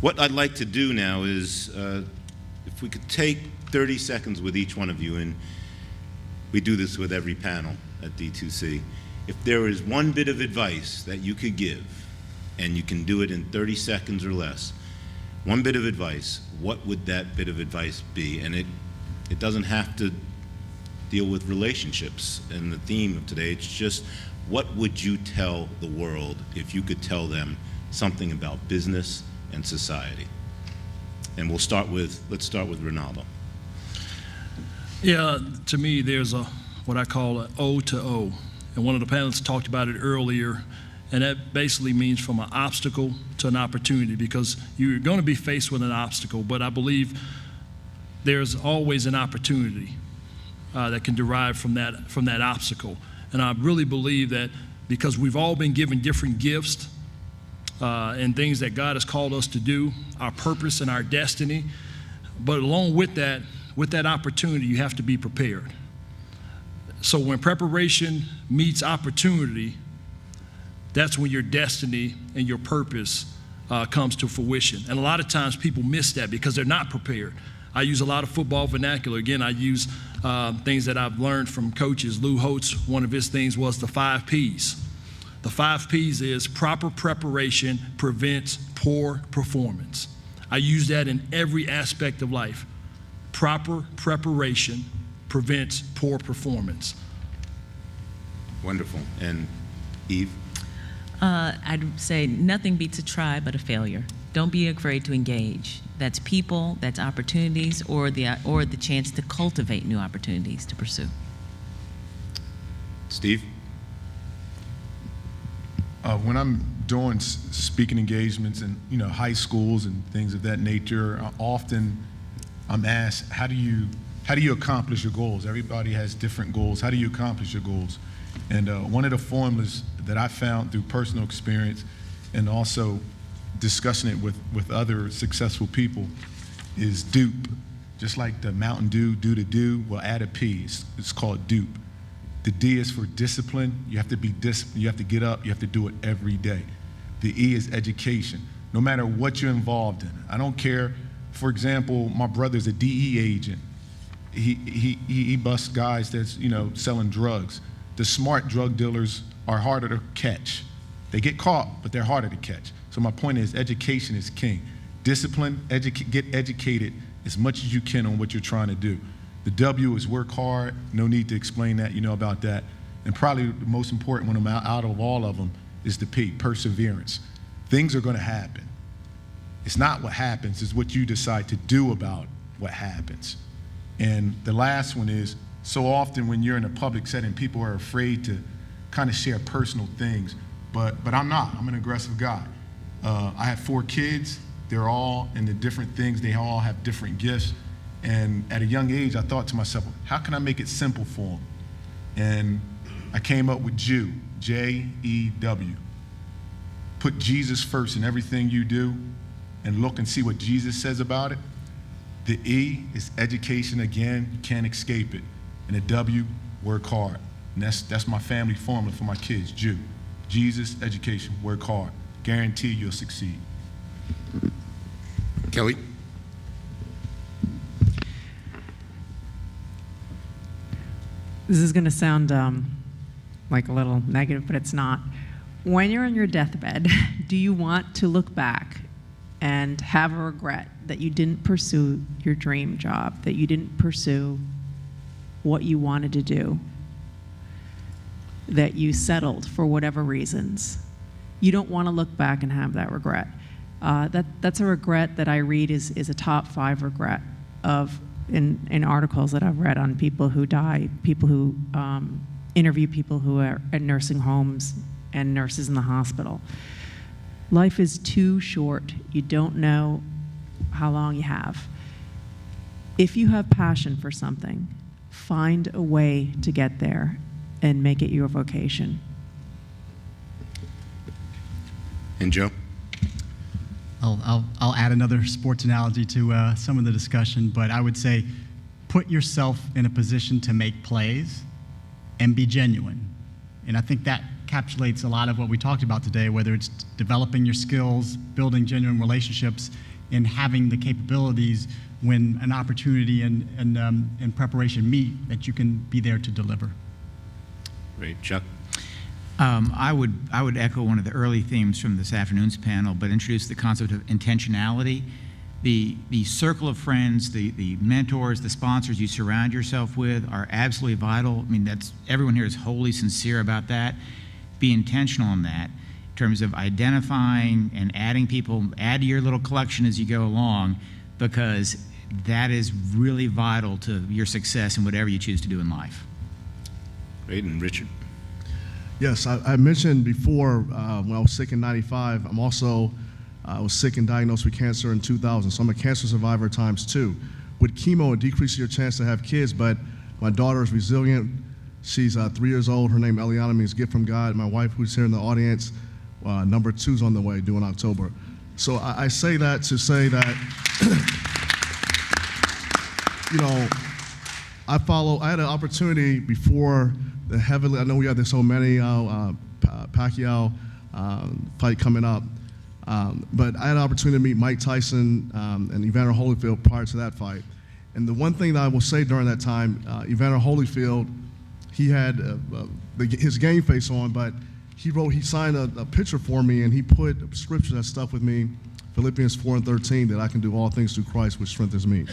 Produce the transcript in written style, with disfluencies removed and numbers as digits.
What I'd like to do now is, if we could take 30 seconds with each one of you, and we do this with every panel at D2C. If there is one bit of advice that you could give, and you can do it in 30 seconds or less, one bit of advice, what would that bit of advice be? And it doesn't have to deal with relationships and the theme of today. It's just, what would you tell the world if you could tell them something about business and society? And let's start with Ronaldo. Yeah, to me, there's what I call an O to O. And one of the panelists talked about it earlier, and that basically means from an obstacle to an opportunity, because you're going to be faced with an obstacle, but I believe there's always an opportunity that can derive from that obstacle. And I really believe that because we've all been given different gifts and things that God has called us to do, our purpose and our destiny, but along with that opportunity, you have to be prepared. So when preparation meets opportunity, that's when your destiny and your purpose comes to fruition. And a lot of times people miss that because they're not prepared. I use a lot of football vernacular. Again, I use things that I've learned from coaches. Lou Holtz, one of his things was the 5 Ps. The 5 Ps is proper preparation prevents poor performance. I use that in every aspect of life. Proper preparation prevents poor performance. Wonderful. And Eve? I'd say nothing beats a try but a failure. Don't be afraid to engage. That's people, that's opportunities, or the chance to cultivate new opportunities to pursue. Steve? When I'm doing speaking engagements in high schools and things of that nature, often I'm asked, how do you accomplish your goals? Everybody has different goals. How do you accomplish your goals? And one of the formulas that I found through personal experience and also discussing it with other successful people is dupe. Just like the Mountain Dew, do, we'll add a P. It's called dupe. The D is for discipline. You have to be disciplined. You have to get up. You have to do it every day. The E is education. No matter what you're involved in. I don't care. For example, my brother's a DE agent. He busts guys that's selling drugs. The smart drug dealers are harder to catch. They get caught, but they're harder to catch. So my point is, education is king. Discipline, get educated as much as you can on what you're trying to do. The W is work hard. No need to explain that. You know about that. And probably the most important one out of all of them is the P, perseverance. Things are going to happen. It's not what happens, it's what you decide to do about what happens. And the last one is, so often when you're in a public setting, people are afraid to kind of share personal things, but I'm not. I'm an aggressive guy. I have 4 kids. They're all into different things. They all have different gifts. And at a young age, I thought to myself, how can I make it simple for them? And I came up with Jew, J-E-W. Put Jesus first in everything you do and look and see what Jesus says about it. The E is education again, you can't escape it. And the W, work hard. And that's my family formula for my kids, Jew. Jesus, education, work hard. Guarantee you'll succeed. Kelly? This is going to sound like a little negative, but it's not. When you're on your deathbed, do you want to look back and have a regret that you didn't pursue your dream job, that you didn't pursue what you wanted to do, that you settled for whatever reasons? You don't want to look back and have that regret. That's a regret that I read is a top 5 regret in articles that I've read on people who die, people who interview people who are at nursing homes and nurses in the hospital. Life is too short. You don't know how long you have. If you have passion for something, find a way to get there and make it your vocation. And Joe? I'll add another sports analogy to some of the discussion, but I would say put yourself in a position to make plays and be genuine. And I think that encapsulates a lot of what we talked about today, whether it's developing your skills, building genuine relationships, in having the capabilities when an opportunity and preparation meet, that you can be there to deliver. Great. Chuck? I would echo one of the early themes from this afternoon's panel, but introduce the concept of intentionality. The circle of friends, the mentors, the sponsors you surround yourself with are absolutely vital. I mean, everyone here is wholly sincere about that. Be intentional in that, in terms of identifying and adding people, add to your little collection as you go along, because that is really vital to your success in whatever you choose to do in life. Great. And Richard? Yes, I mentioned before when I was sick in '95, I was sick and diagnosed with cancer in 2000, so I'm a cancer survivor times 2. With chemo, it decreases your chance to have kids, but my daughter is resilient. She's 3 years old. Her name Eliana means gift from God. My wife, who's here in the audience, number 2's on the way, due in October. So I say that to say that, I had an opportunity before the heavily, I know we had so many, Pacquiao fight coming up, but I had an opportunity to meet Mike Tyson and Evander Holyfield prior to that fight. And the one thing that I will say during that time, Evander Holyfield, he had his game face on, but he signed a picture for me, and he put a scripture that stuck with me, Philippians 4:13, that I can do all things through Christ, which strengthens me.